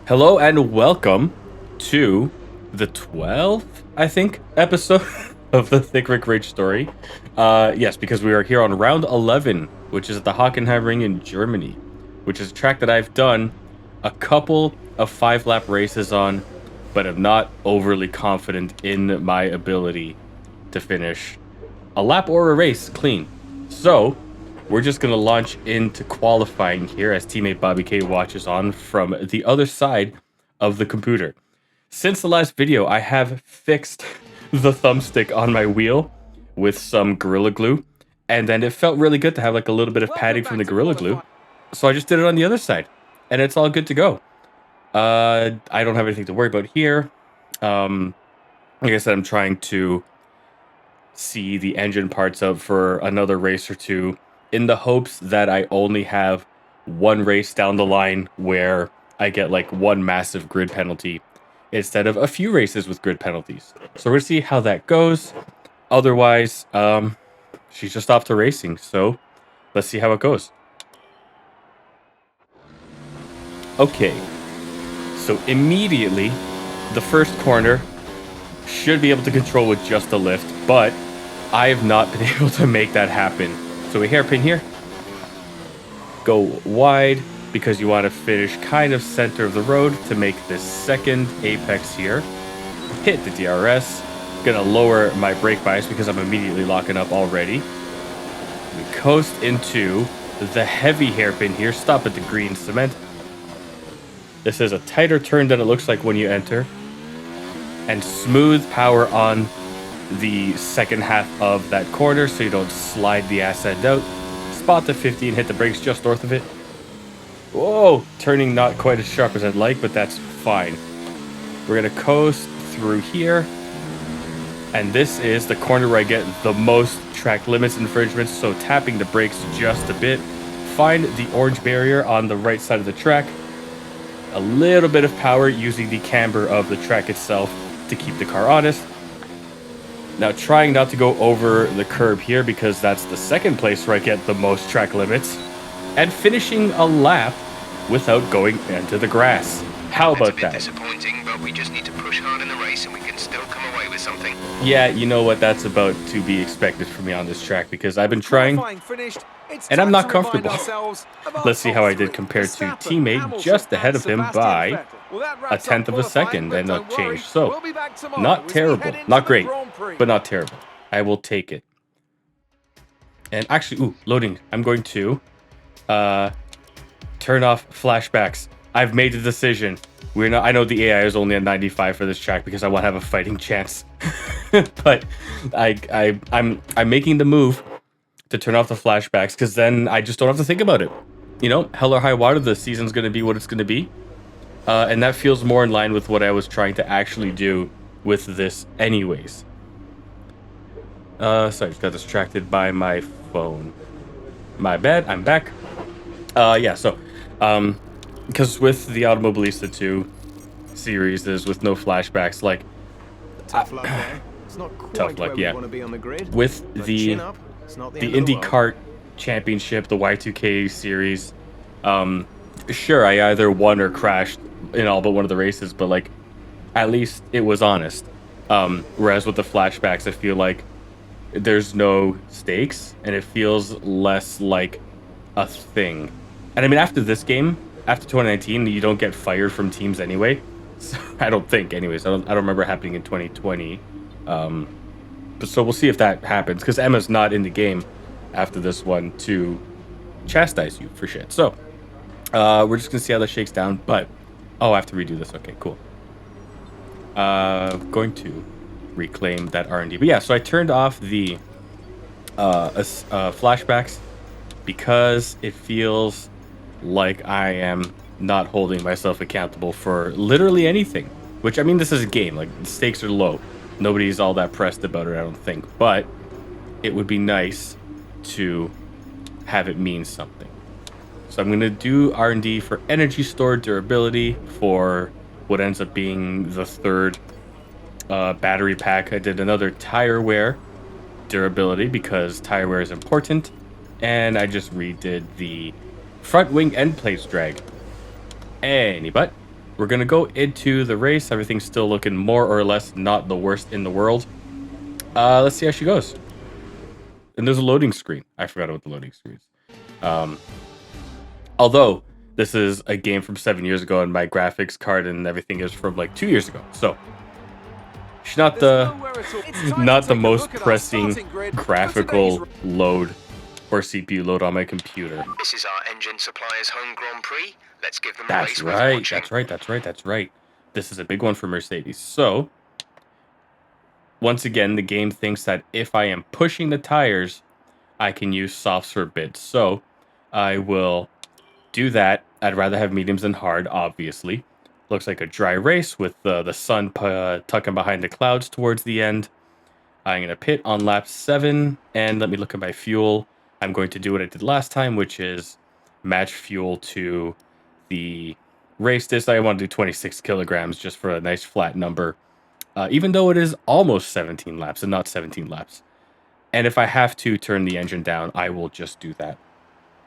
Hello and welcome to the 12th, I think, episode of the Thicc Rage story. Yes, because we are here on round 11, which is at the Hockenheim ring in Germany, which is a track that I've done a couple of 5-lap races on, but am not overly confident in my ability to finish a lap or a race clean. So, we're just going to launch into qualifying here as teammate Bobby K watches on from the other side of the computer. Since the last video, I have fixed the thumbstick on my wheel with some Gorilla Glue, and then it felt really good to have like a little bit of padding from the Gorilla Glue. So I just did it on the other side, and it's all good to go. I don't have anything to worry about here. Like I said, I'm trying to see the engine parts of for another race or two, in the hopes that I only have one race down the line where I get like one massive grid penalty instead of a few races with grid penalties. So we're gonna see how that goes. Otherwise, she's just off to racing, so let's see how it goes. Okay, so immediately the first corner should be able to control with just a lift, but I have not been able to make that happen. So we hairpin here, go wide because you want to finish kind of center of the road to make this second apex here. Hit the DRS, gonna lower my brake bias because I'm immediately locking up already. We coast into the heavy hairpin here, stop at the green cement. This is a tighter turn than it looks like when you enter. And smooth power on the second half of that corner so you don't slide the ass end out. Spot the 50 and hit the brakes just north of it. Whoa, turning not quite as sharp as I'd like, but that's fine. We're gonna coast through here. And this is the corner where I get the most track limits infringements, so tapping the brakes just a bit. Find the orange barrier on the right side of the track. A little bit of power using the camber of the track itself to keep the car honest. Now trying not to go over the curb here because that's the second place where I get the most track limits. And finishing a lap without going into the grass. How about that? That's a bit disappointing, but we just need to push hard in the race and we can still come away with something. Yeah, you know what? That's about to be expected from me on this track because I've been trying and I'm not comfortable. Let's see how I did compared to teammate just ahead of him by a tenth of a second and a change. So, not terrible. Not great, but not terrible. I will take it. And actually, loading. I'm going to turn off flashbacks. I've made a decision. I know the AI is only at 95 for this track because I want to have a fighting chance. But I'm making the move to turn off the flashbacks because then I just don't have to think about it. You know, hell or high water, the season's going to be what it's going to be. And that feels more in line with what I was trying to actually do with this anyways. So I just got distracted by my phone. My bad, I'm back. Because with the Automobilista 2 series is with no flashbacks, like... Tough luck there. It's not quite tough luck, where we yeah. want to be on the grid. With But the chin up, it's not the end of the Indy world. Kart Championship, the Y2K series, sure, I either won or crashed in all but one of the races, but like, at least it was honest. Whereas with the flashbacks, I feel like there's no stakes, and it feels less like a thing. And I mean, after this game, after 2019, you don't get fired from teams anyway. So, I don't think, anyways. I don't remember happening in 2020. But so we'll see if that happens, because Emma's not in the game after this one to chastise you for shit. So we're just gonna see how that shakes down. But I have to redo this. Okay, cool. Going to reclaim that R&D. But yeah, so I turned off the flashbacks because it feels like I am not holding myself accountable for literally anything. Which, I mean, this is a game. Like, the stakes are low. Nobody's all that pressed about it, I don't think. But it would be nice to have it mean something. So I'm going to do R&D for energy storage durability for what ends up being the third battery pack. I did another tire wear durability because tire wear is important. And I just redid the front wing end plates drag. Any but we're going to go into the race. Everything's still looking more or less not the worst in the world. Let's see how she goes. And there's a loading screen. I forgot about the loading screens. Although this is a game from 7 years ago and my graphics card and everything is from like 2 years ago. So she's not the most pressing graphical load or CPU load on my computer. This is our engine supplier's home Grand Prix. Let's give them a That's race worth right. watching. That's right. This is a big one for Mercedes. So once again, the game thinks that if I am pushing the tires, I can use softs for bits. So I will do that. I'd rather have mediums than hard, obviously. Looks like a dry race with the sun tucking behind the clouds towards the end. I'm going to pit on lap 7, and let me look at my fuel. I'm going to do what I did last time, which is match fuel to the race distance. I want to do 26 kilograms just for a nice flat number, even though it is almost 17 laps and not 17 laps. And if I have to turn the engine down, I will just do that.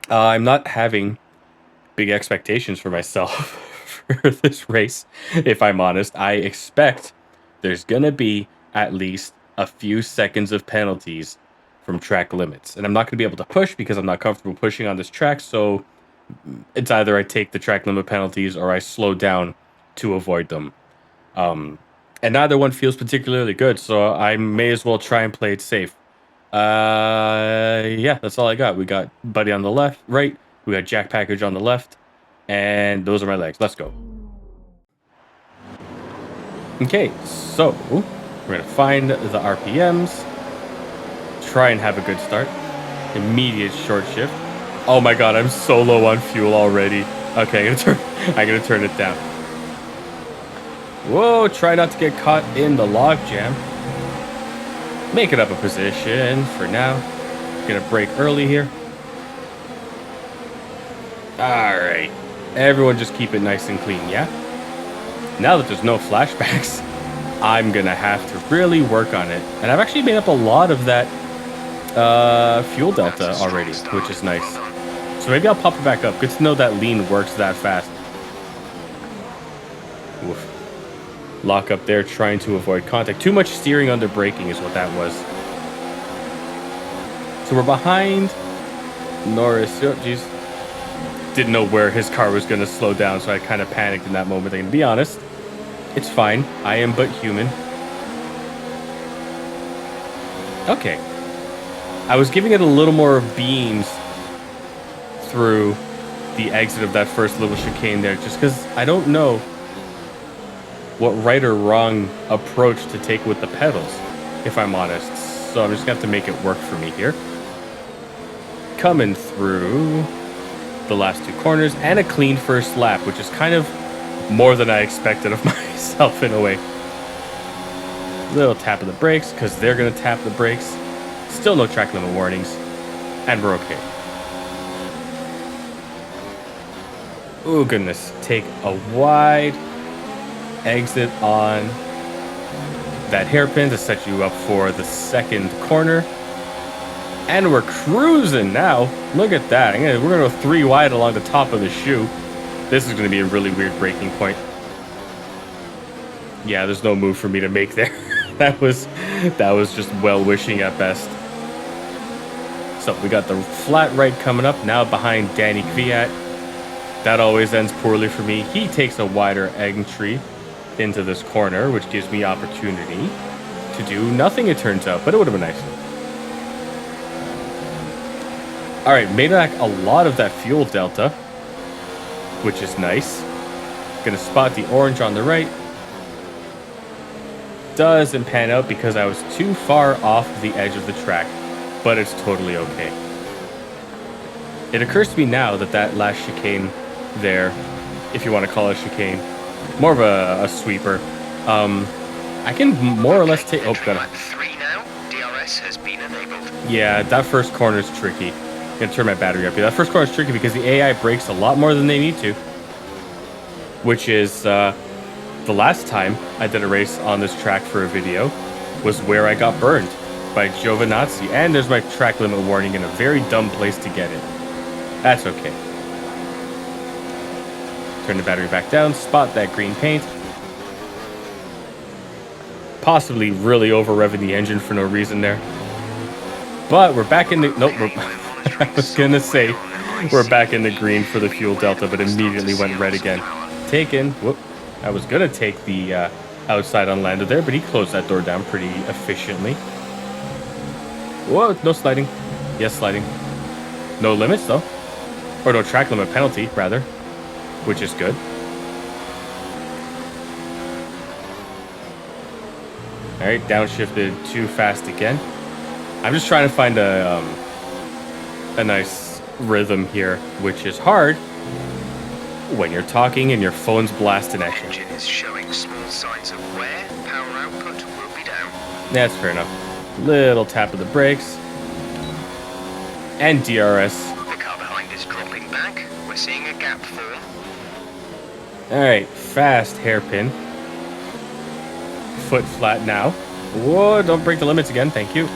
I'm not having big expectations for myself for this race, if I'm honest. I expect there's going to be at least a few seconds of penalties from track limits. And I'm not going to be able to push because I'm not comfortable pushing on this track. So it's either I take the track limit penalties or I slow down to avoid them. And neither one feels particularly good. So I may as well try and play it safe. Yeah, that's all I got. We got Buddy on the left, right. We got Jack Package on the left. And those are my legs. Let's go. Okay, so we're going to find the RPMs. Try and have a good start. Immediate short shift. Oh my god, I'm so low on fuel already. Okay, I'm gonna turn it down. Whoa, try not to get caught in the log jam. Make it up a position for now. Gonna brake early here. Alright. Everyone just keep it nice and clean, yeah? Now that there's no flashbacks, I'm gonna have to really work on it. And I've actually made up a lot of that fuel delta already, which is nice. So maybe I'll pop it back up. Good to know that lean works that fast. Oof. Lock up there, trying to avoid contact. Too much steering under braking is what that was. So we're behind Norris. Oh, jeez. Didn't know where his car was going to slow down, so I kind of panicked in that moment. And to be honest, it's fine. I am but human. Okay. I was giving it a little more beams through the exit of that first little chicane there, just because I don't know what right or wrong approach to take with the pedals, if I'm honest. So I'm just going to have to make it work for me here. Coming through the last two corners and a clean first lap, which is kind of more than I expected of myself in a way. Little tap of the brakes, because they're going to tap the brakes. Still no track limit warnings, and we're okay. Oh goodness, take a wide exit on that hairpin to set you up for the second corner. And we're cruising now. Look at that. We're going to go 3 wide along the top of the shoe. This is going to be a really weird braking point. Yeah, there's no move for me to make there. that was just well-wishing at best. So we got the flat right coming up now behind Danny Kvyat. That always ends poorly for me. He takes a wider entry into this corner, which gives me opportunity to do nothing, it turns out, but it would have been nice. All right, made back a lot of that fuel delta, which is nice. Gonna spot the orange on the right. Doesn't pan out because I was too far off the edge of the track, but it's totally okay. It occurs to me now that that last chicane there, if you want to call it a chicane, more of a sweeper. I can more or less take. Oh, got it. 3 now. DRS has been enabled. Yeah, that first corner is tricky. I'm gonna turn my battery up here. That first corner is tricky because the AI brakes a lot more than they need to, which is the last time I did a race on this track for a video was where I got burned by Giovinazzi, and there's my track limit warning in a very dumb place to get it. That's okay. Turn the battery back down. Spot that green paint. Possibly really over-revving the engine for no reason there. But we're back in the... Nope. I was going to say we're back in the green for the fuel delta, but immediately went red again. Taken. Whoop. I was going to take the outside on Lando there, but he closed that door down pretty efficiently. Whoa, no sliding. Yes, sliding. No limits, though. Or no track limit penalty, rather. Which is good. Alright, downshifted too fast again. I'm just trying to find a nice rhythm here, which is hard when you're talking and your phone's blasting at you. Engine is showing small signs of wear. Power output will be down. That's fair enough. Little tap of the brakes. And DRS. The car behind is dropping back. We're seeing a gap form. Alright, fast hairpin. Foot flat now. Whoa, don't break the limits again, thank you.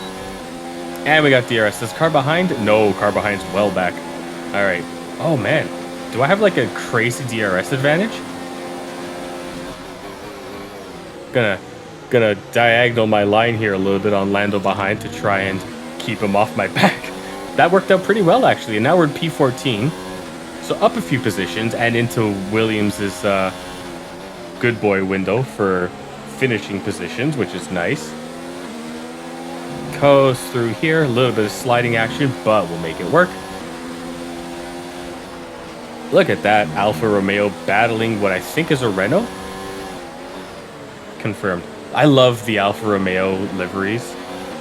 And we got DRS. Is car behind? No, car behind's well back. Alright. Oh man. Do I have like a crazy DRS advantage? Gonna diagonal my line here a little bit on Lando behind to try and keep him off my back. That worked out pretty well actually. And now we're in P14. So up a few positions and into Williams's good boy window for finishing positions, which is nice. Coast through here, a little bit of sliding action, but we'll make it work. Look at that, Alfa Romeo battling what I think is a Renault. Confirmed. I love the Alfa Romeo liveries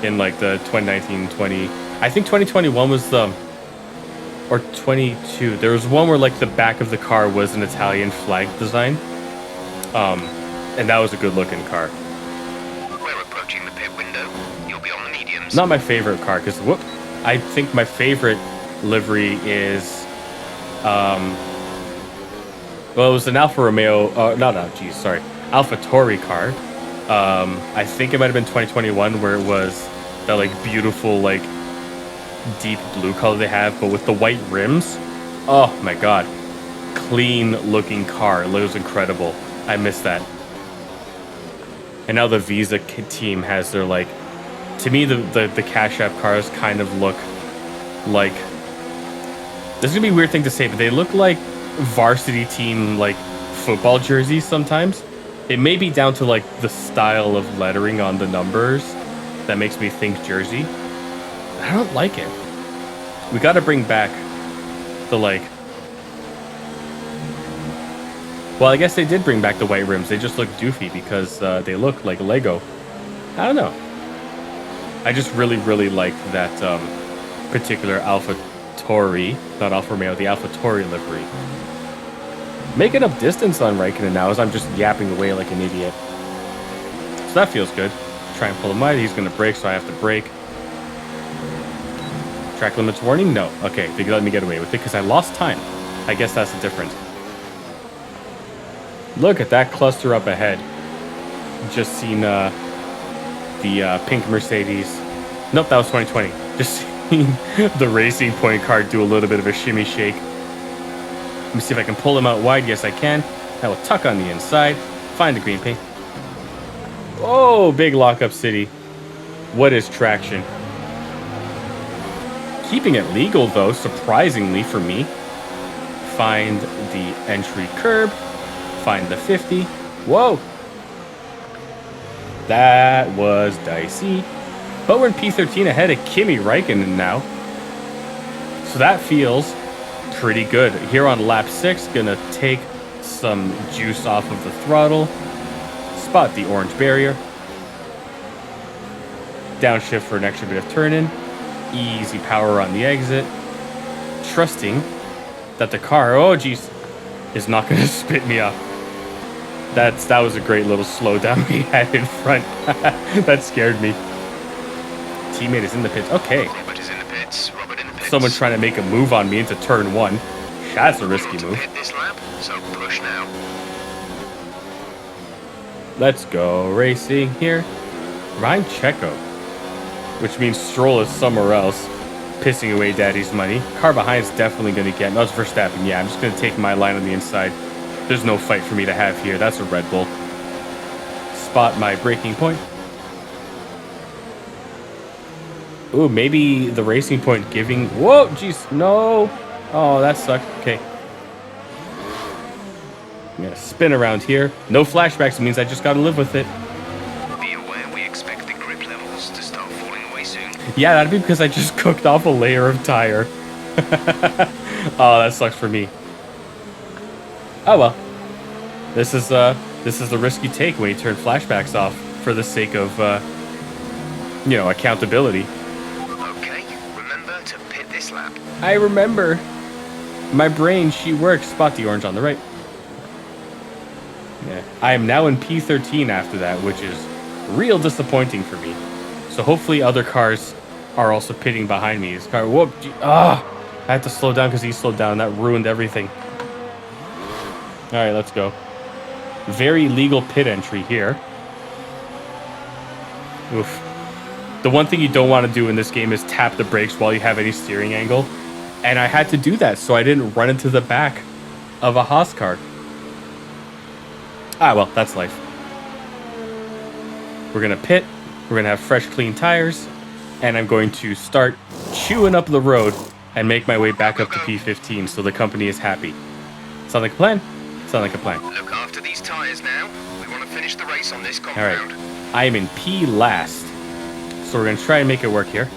in like the 2019-20. I think 2021 was the, or 22. There was one where like the back of the car was an Italian flag design. And that was a good looking car. We're approaching the pit window. You'll be on the mediums. Not my favorite car, because whoop, I think my favorite livery is, well, it was an Alfa Romeo, AlphaTauri car. I think it might have been 2021 where it was that like beautiful, like deep blue color they have, but with the white rims. Oh my God. Clean looking car. It was incredible. I miss that. And now the Visa team has their like, to me the Cash App cars kind of look like, this is gonna be a weird thing to say, but they look like varsity team like football jerseys sometimes. It may be down to like the style of lettering on the numbers that makes me think jersey. I don't like it. We got to bring back the like, well, I guess they did bring back the white rims. They just look doofy because they look like Lego. I don't know. I just really like that particular AlphaTauri, not Alfa Romeo, the AlphaTauri livery. Making up distance on Raikkonen now as I'm just yapping away like an idiot. So that feels good. Try and pull him wide. He's going to brake, so I have to brake. Track limits warning? No. Okay, they let me get away with it because I lost time. I guess that's the difference. Look at that cluster up ahead. Just seen the pink Mercedes. Nope, that was 2020. Just seen the Racing Point car do a little bit of a shimmy shake. Let me see if I can pull him out wide. Yes, I can. That will tuck on the inside. Find the green paint. Oh, big lockup city. What is traction? Keeping it legal, though, surprisingly for me. Find the entry curb. Find the 50. Whoa. That was dicey. But we're in P13 ahead of Kimi Räikkönen now. So that feels pretty good. Here on lap 6, gonna take some juice off of the throttle. Spot the orange barrier. Downshift for an extra bit of turn-in. Easy power on the exit. Trusting that the car, oh geez, is not gonna spit me up. That was a great little slowdown we had in front. That scared me. Teammate is in the pits. Okay. Robert is in the pits. Robert in the pits. Someone trying to make a move on me into turn 1. That's a risky move. Hit this lap, so push now. Let's go racing here. Ryan Checo, which means Stroll is somewhere else, pissing away daddy's money. Car behind is definitely going to get, no, it's Verstappen. Yeah, I'm just going to take my line on the inside. There's no fight for me to have here. That's a Red Bull. Spot my braking point. Ooh, maybe the racing point giving... Whoa, jeez, no. Oh, that sucked. Okay. I'm gonna spin around here. No flashbacks means I just gotta live with it. Be aware we expect the grip levels to start falling away soon. Yeah, that'd be because I just cooked off a layer of tire. Oh, that sucks for me. Oh well. This is the risk you take when you turn flashbacks off for the sake of you know, accountability. Okay, remember to pit this lap. I remember. My brain, she works. Spot the orange on the right. Yeah. I am now in P13 after that, which is real disappointing for me. So hopefully other cars are also pitting behind me. This car, whoop, I had to slow down because he slowed down. That ruined everything. All right, let's go. Very legal pit entry here. Oof. The one thing you don't want to do in this game is tap the brakes while you have any steering angle. And I had to do that so I didn't run into the back of a Haas car. Ah, well, that's life. We're going to pit. We're going to have fresh, clean tires. And I'm going to start chewing up the road and make my way back up to P15 so the company is happy. Sound like a plan? Sound like a plan. Look after these tires now. We want to finish the race on this All compound. right. I am in P last. So we're going to try and make it work here.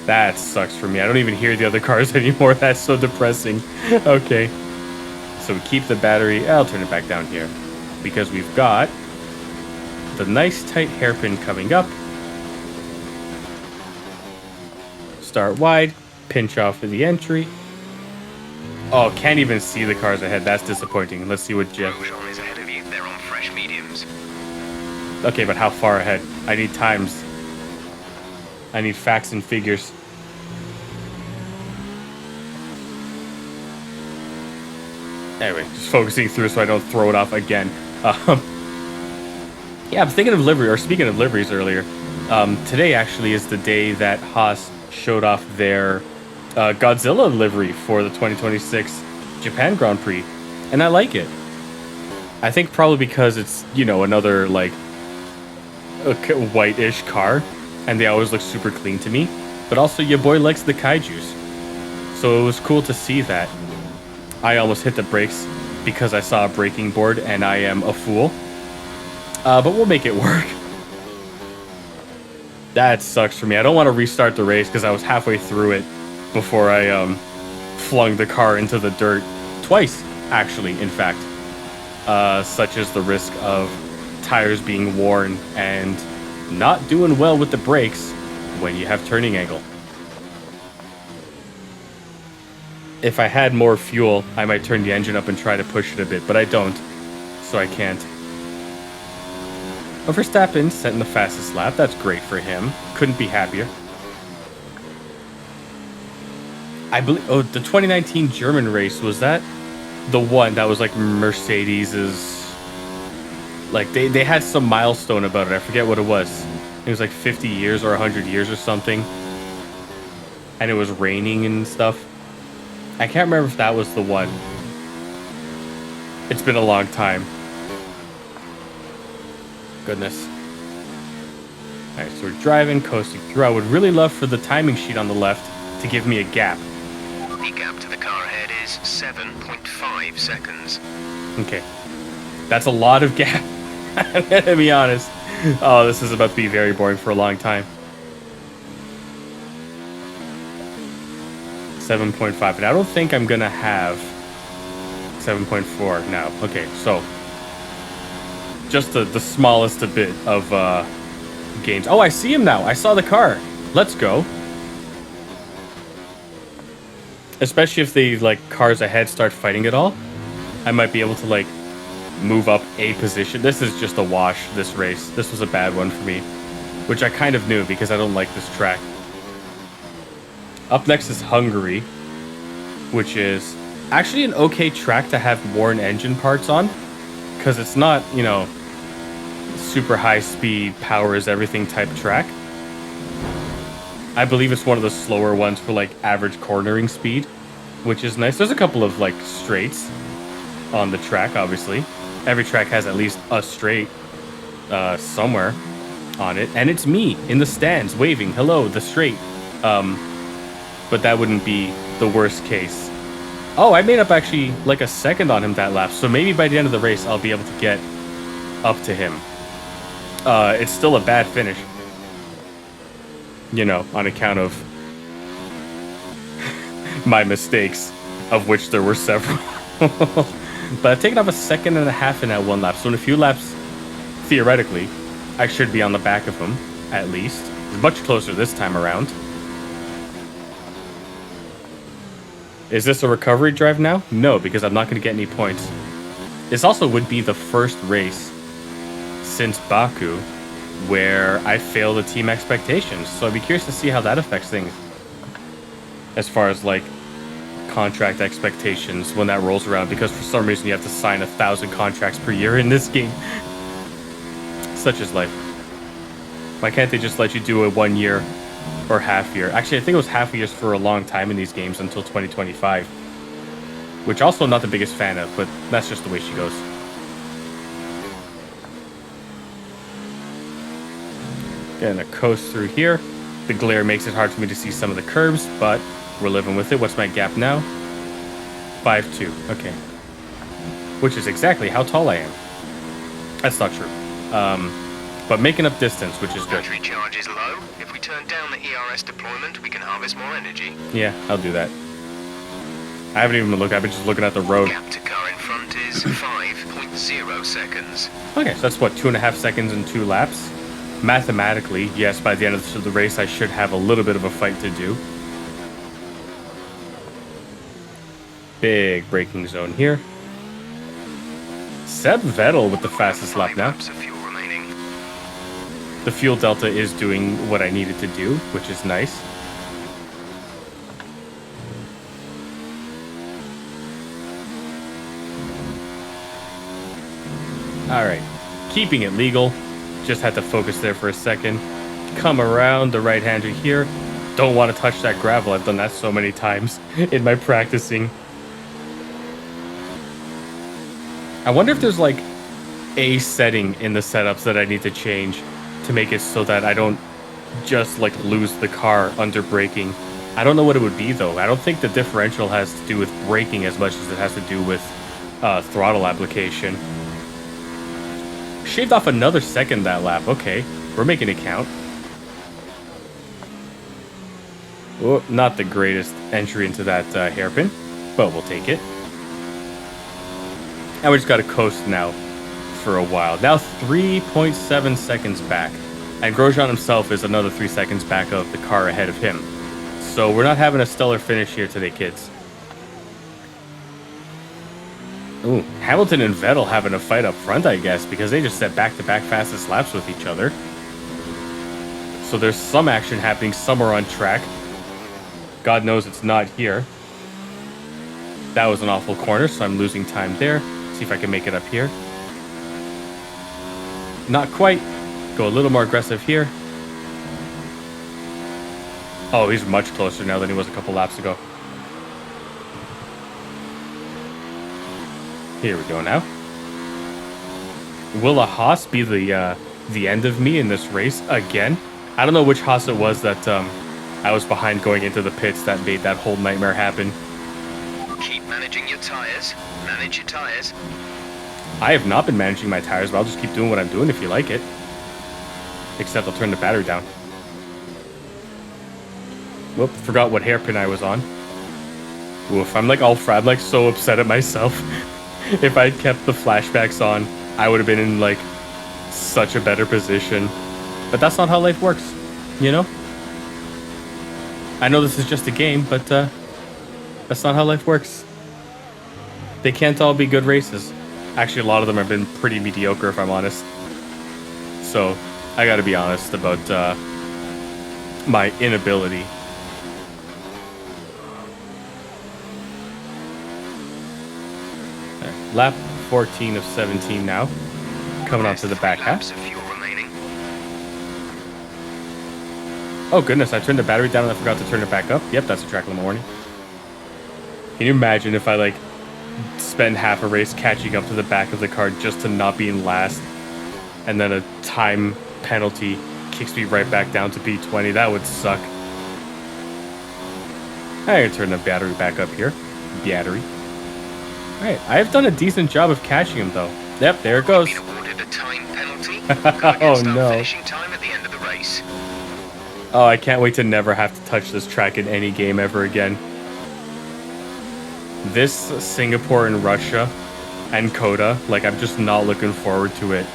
That sucks for me. I don't even hear the other cars anymore. That's so depressing. Okay. So we keep the battery. I'll turn it back down here. Because we've got the nice tight hairpin coming up. Start wide. Pinch off of the entry. Oh, can't even see the cars ahead. That's disappointing. Let's see what Jeff... Grosjean is ahead of you. They're on fresh mediums. Okay, but how far ahead? I need times. I need facts and figures. Anyway, just focusing through so I don't throw it off again. Yeah, I'm thinking of livery, or speaking of liveries earlier. Today actually is the day that Haas showed off their Godzilla livery for the 2026 Japan Grand Prix. And I like it. I think probably because it's, you know, another, like, white-ish car. And they always look super clean to me. But also, your boy likes the kaijus. So it was cool to see that. I almost hit the brakes because I saw a braking board and I am a fool. But we'll make it work. That sucks for me. I don't want to restart the race because I was halfway through it before I flung the car into the dirt. Twice, actually, in fact. Such as the risk of tires being worn and not doing well with the brakes when you have turning angle. If I had more fuel, I might turn the engine up and try to push it a bit, but I don't, so I can't. Verstappen setting the fastest lap. That's great for him. Couldn't be happier. I believe. Oh, the 2019 German race, was that the one that was like Mercedes's? Like they had some milestone about it. I forget what it was. It was like 50 years or 100 years or something. And it was raining and stuff. I can't remember if that was the one. It's been a long time. Goodness. Alright, so we're driving, coasting through. I would really love for the timing sheet on the left to give me a gap. The gap to the car ahead is 7.5 seconds. Okay. That's a lot of gap. I'm gonna be honest. Oh, this is about to be very boring for a long time. 7.5. And I don't think I'm gonna have 7.4 now. Okay, so just the smallest a bit of gains. Oh, I see him now. I saw the car. Let's go. Especially if the like cars ahead start fighting at all, I might be able to like move up a position. This is just a wash, this race. This was a bad one for me, which I kind of knew because I don't like this track. Up next is Hungary, which is actually an okay track to have worn engine parts on, because it's not, you know, super high speed, powers everything type track. I believe it's one of the slower ones for like average cornering speed, which is nice. There's a couple of like straights on the track, obviously. Every track has at least a straight somewhere on it. And it's me in the stands waving, hello, the straight. But that wouldn't be the worst case. Oh, I made up actually like a second on him that lap. So maybe by the end of the race, I'll be able to get up to him. It's still a bad finish. You know, on account of my mistakes, of which there were several. But I've taken off a second and a half in that one lap. So in a few laps, theoretically, I should be on the back of him, at least. It's much closer this time around. Is this a recovery drive now? No, because I'm not going to get any points. This also would be the first race since Baku where I fail the team expectations. So I'd be curious to see how that affects things. As far as like contract expectations when that rolls around, because for some reason you have to sign 1,000 contracts per year in this game. Such is life. Why can't they just let you do a 1 year or half year? Actually, I think it was half years for a long time in these games until 2025, which also I'm not the biggest fan of, but that's just the way she goes. Getting a coast through here. The glare makes it hard for me to see some of the curves, but we're living with it. What's my gap now? 5'2". Okay. Which is exactly how tall I am. That's not true. But making up distance, which is good. Battery charge is low. If we turn down the ERS deployment, we can harvest more energy. Yeah, I'll do that. I haven't even looked. I've been just looking at the road. Gap to car in front is 5.0 seconds. Okay, so that's what, 2.5 seconds in 2 laps? Mathematically, yes, by the end of the race, I should have a little bit of a fight to do. Big braking zone here. Seb Vettel with the fastest lap now. The fuel delta is doing what I needed to do, which is nice. Alright, keeping it legal. Just had to focus there for a second. Come around the right-hander here. Don't want to touch that gravel. I've done that so many times in my practicing. I wonder if there's like a setting in the setups that I need to change to make it so that I don't just like lose the car under braking. I don't know what it would be though. I don't think the differential has to do with braking as much as it has to do with throttle application. Shaved off another second that lap. Okay, we're making it count. Oh, not the greatest entry into that hairpin, but we'll take it. And we just got to coast now for a while. Now 3.7 seconds back. And Grosjean himself is another 3 seconds back of the car ahead of him. So we're not having a stellar finish here today, kids. Ooh, Hamilton and Vettel having a fight up front, I guess, because they just set back-to-back fastest laps with each other. So there's some action happening somewhere on track. God knows it's not here. That was an awful corner, so I'm losing time there. See if I can make it up here. Not quite. Go a little more aggressive here. Oh, he's much closer now than he was a couple laps ago. Here we go now. Will a Haas be the end of me in this race again? I don't know which Haas it was that I was behind going into the pits that made that whole nightmare happen. Keep managing your tires. Manage your tires. I have not been managing my tires, but I'll just keep doing what I'm doing if you like it. Except I'll turn the battery down. Whoop, forgot what hairpin I was on. Oof, I'm like so upset at myself. If I'd kept the flashbacks on, I would have been in like such a better position. But that's not how life works, you know? I know this is just a game, but that's not how life works. They can't all be good races. Actually, a lot of them have been pretty mediocre, if I'm honest. So, I gotta be honest about my inability. Lap 14 of 17 now. Coming onto the back half. Oh goodness, I turned the battery down and I forgot to turn it back up. Yep, that's a track limit warning. Can you imagine if I like spend half a race catching up to the back of the car just to not be in last, and then a time penalty kicks me right back down to P20? That would suck. I can turn the battery back up here. Battery. Alright, I've done a decent job of catching him though. Yep, there it goes. Be awarded a time penalty. Oh no. Finishing time at the end of the race. Oh, I can't wait to never have to touch this track in any game ever again. This Singapore and Russia and Coda, like, I'm just not looking forward to it.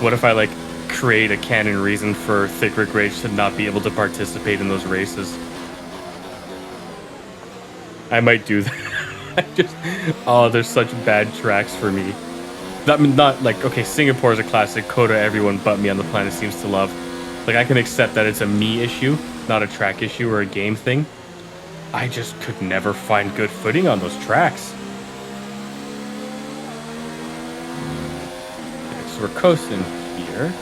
What if I like create a canon reason for Thicc Rage to not be able to participate in those races? I might do that. Oh, there's such bad tracks for me. Not like, okay, Singapore is a classic. Coda, everyone but me on the planet seems to love. Like, I can accept that it's a me issue, not a track issue or a game thing. I just could never find good footing on those tracks. Okay, so we're coasting here.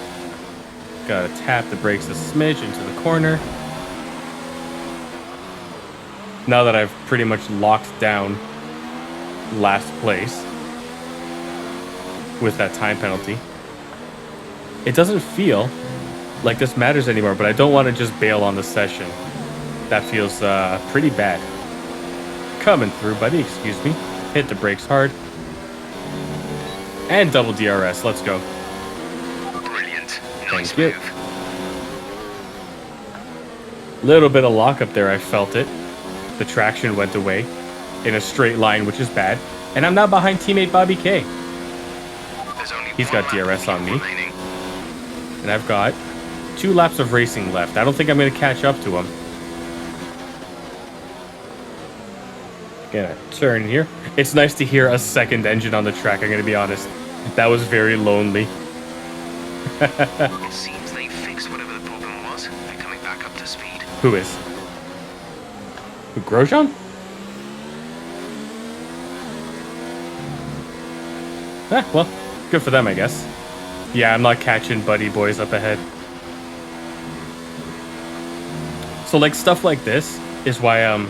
Gotta tap the brakes a smidge into the corner. Now that I've pretty much locked down last place with that time penalty, it doesn't feel like this matters anymore, but I don't want to just bail on the session. That feels pretty bad. Coming through, buddy, excuse me. Hit the brakes hard. And double DRS, let's go. Brilliant. Nice Thank you. move. Little bit of lockup there, I felt it. The traction went away in a straight line, which is bad. And I'm now behind teammate Bobby K. There's only He's one got lap DRS on me. remaining. And I've got 2 laps of racing left. I don't think I'm going to catch up to him. Gonna turn here. It's nice to hear a second engine on the track, I'm going to be honest. That was very lonely. It seems they fixed whatever the problem was. They're coming back up to speed. Who is? Who, Grosjean? Well, good for them, I guess. Yeah, I'm not catching buddy boys up ahead. So, like, stuff like this is why,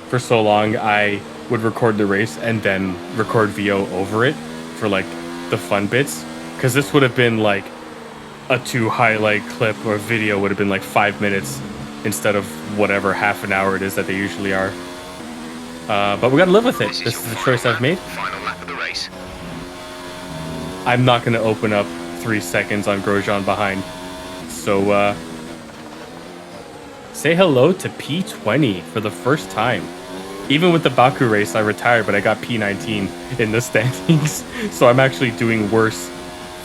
for so long, I would record the race and then record VO over it for, like, the fun bits. Because this would have been, like, a 2 highlight clip or video would have been, like, 5 minutes instead of whatever half an hour it is that they usually are. But we gotta live with it. This is the choice I've made. Final lap of the race. I'm not going to open up 3 seconds on Grosjean behind. So, say hello to P20 for the first time. Even with the Baku race, I retired, but I got P19 in the standings. So I'm actually doing worse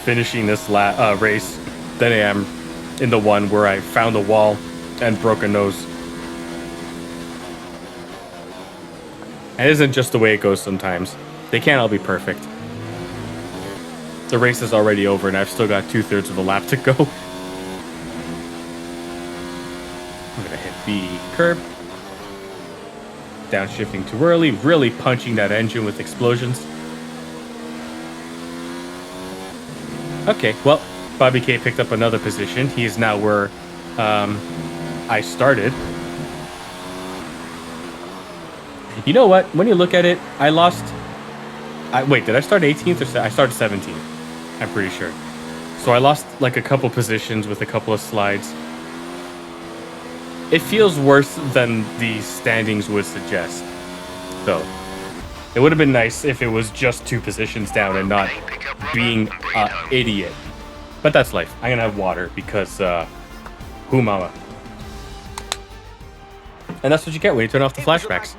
finishing this race than I am in the one where I found a wall and broke a nose. And it isn't just the way it goes sometimes. They can't all be perfect. The race is already over and I've still got 2/3 of the lap to go. I'm gonna hit the curb. Downshifting too early, really punching that engine with explosions. Okay, well, Bobby K picked up another position. He is now where I started. You know what? When you look at it, I lost... wait, did I start 18th or... I started 17th. I'm pretty sure. So I lost like a couple positions with a couple of slides. It feels worse than the standings would suggest, though. It would have been nice if it was just 2 positions down and not being an idiot. But that's life. I'm gonna have water because, who mama. And that's what you get when you turn off the flashbacks.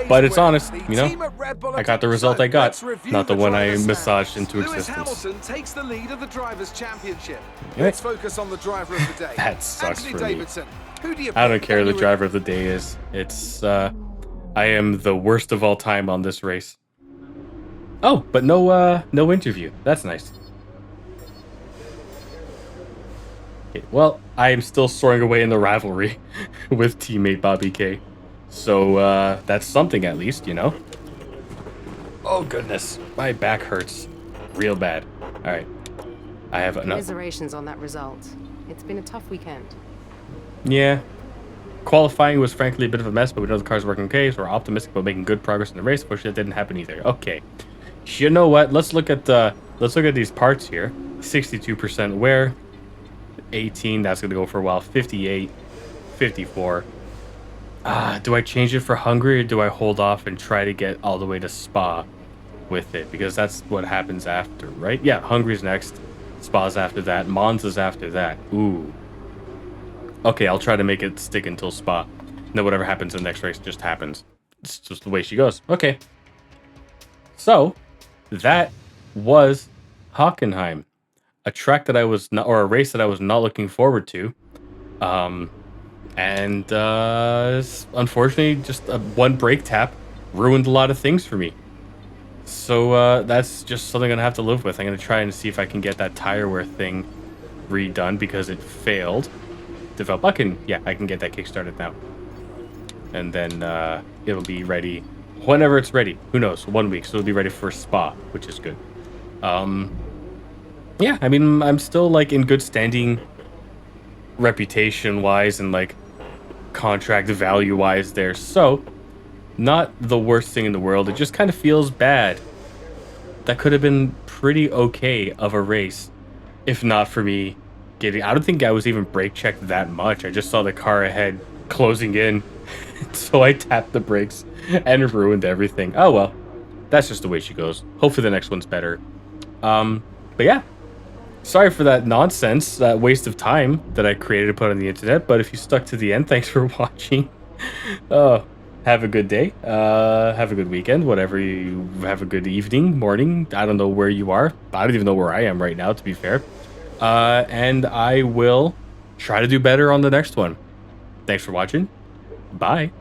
But it's honest, you know, I got the result I got, not the one I massaged into existence. Hamilton takes the lead of the Drivers' Championship. Yeah. Let's focus on the driver of the day. That sucks Anthony for me. Davidson. Who do you I don't pick? care who the Daniel driver of the day is. It's, I am the worst of all time on this race. Oh, but no interview. That's nice. Okay, well, I am still soaring away in the rivalry with teammate Bobby K. So, that's something at least, you know? Oh, goodness. My back hurts real bad. All right. I have enough. Commiserations on that result. It's been a tough weekend. Yeah. Qualifying was frankly a bit of a mess, but we know the car's working okay, so we're optimistic about making good progress in the race. Unfortunately, that didn't happen either. Okay. You know what? Let's look at these parts here. 62% wear. 18, that's gonna go for a while. 58, 54. Do I change it for Hungary, or do I hold off and try to get all the way to Spa with it? Because that's what happens after, right? Yeah, Hungary's next. Spa's after that. Monza's after that. Ooh. Okay, I'll try to make it stick until Spa. And then whatever happens in the next race just happens. It's just the way she goes. Okay. So, that was Hockenheim. A track that I was not, or a race that I was not looking forward to. Unfortunately, just one brake tap ruined a lot of things for me. So that's just something I'm gonna have to live with. I'm gonna try and see if I can get that tire wear thing redone because it failed. Develop. I can get that kickstarted now, and then it'll be ready whenever it's ready. Who knows? 1 week, so it'll be ready for Spa, which is good. Yeah, I mean, I'm still like in good standing, reputation wise, and like contract value wise there. So, not the worst thing in the world. It just kind of feels bad. That could have been pretty okay of a race, if not for me getting. I don't think I was even brake checked that much. I just saw the car ahead closing in, so I tapped the brakes and ruined everything. Oh well, that's just the way she goes. Hopefully the next one's better. But yeah, sorry for that nonsense, that waste of time that I created to put on the internet. But if you stuck to the end, thanks for watching. Oh, have a good day. Have a good weekend. Whatever you have, a good evening, morning. I don't know where you are. I don't even know where I am right now, to be fair. And I will try to do better on the next one. Thanks for watching. Bye.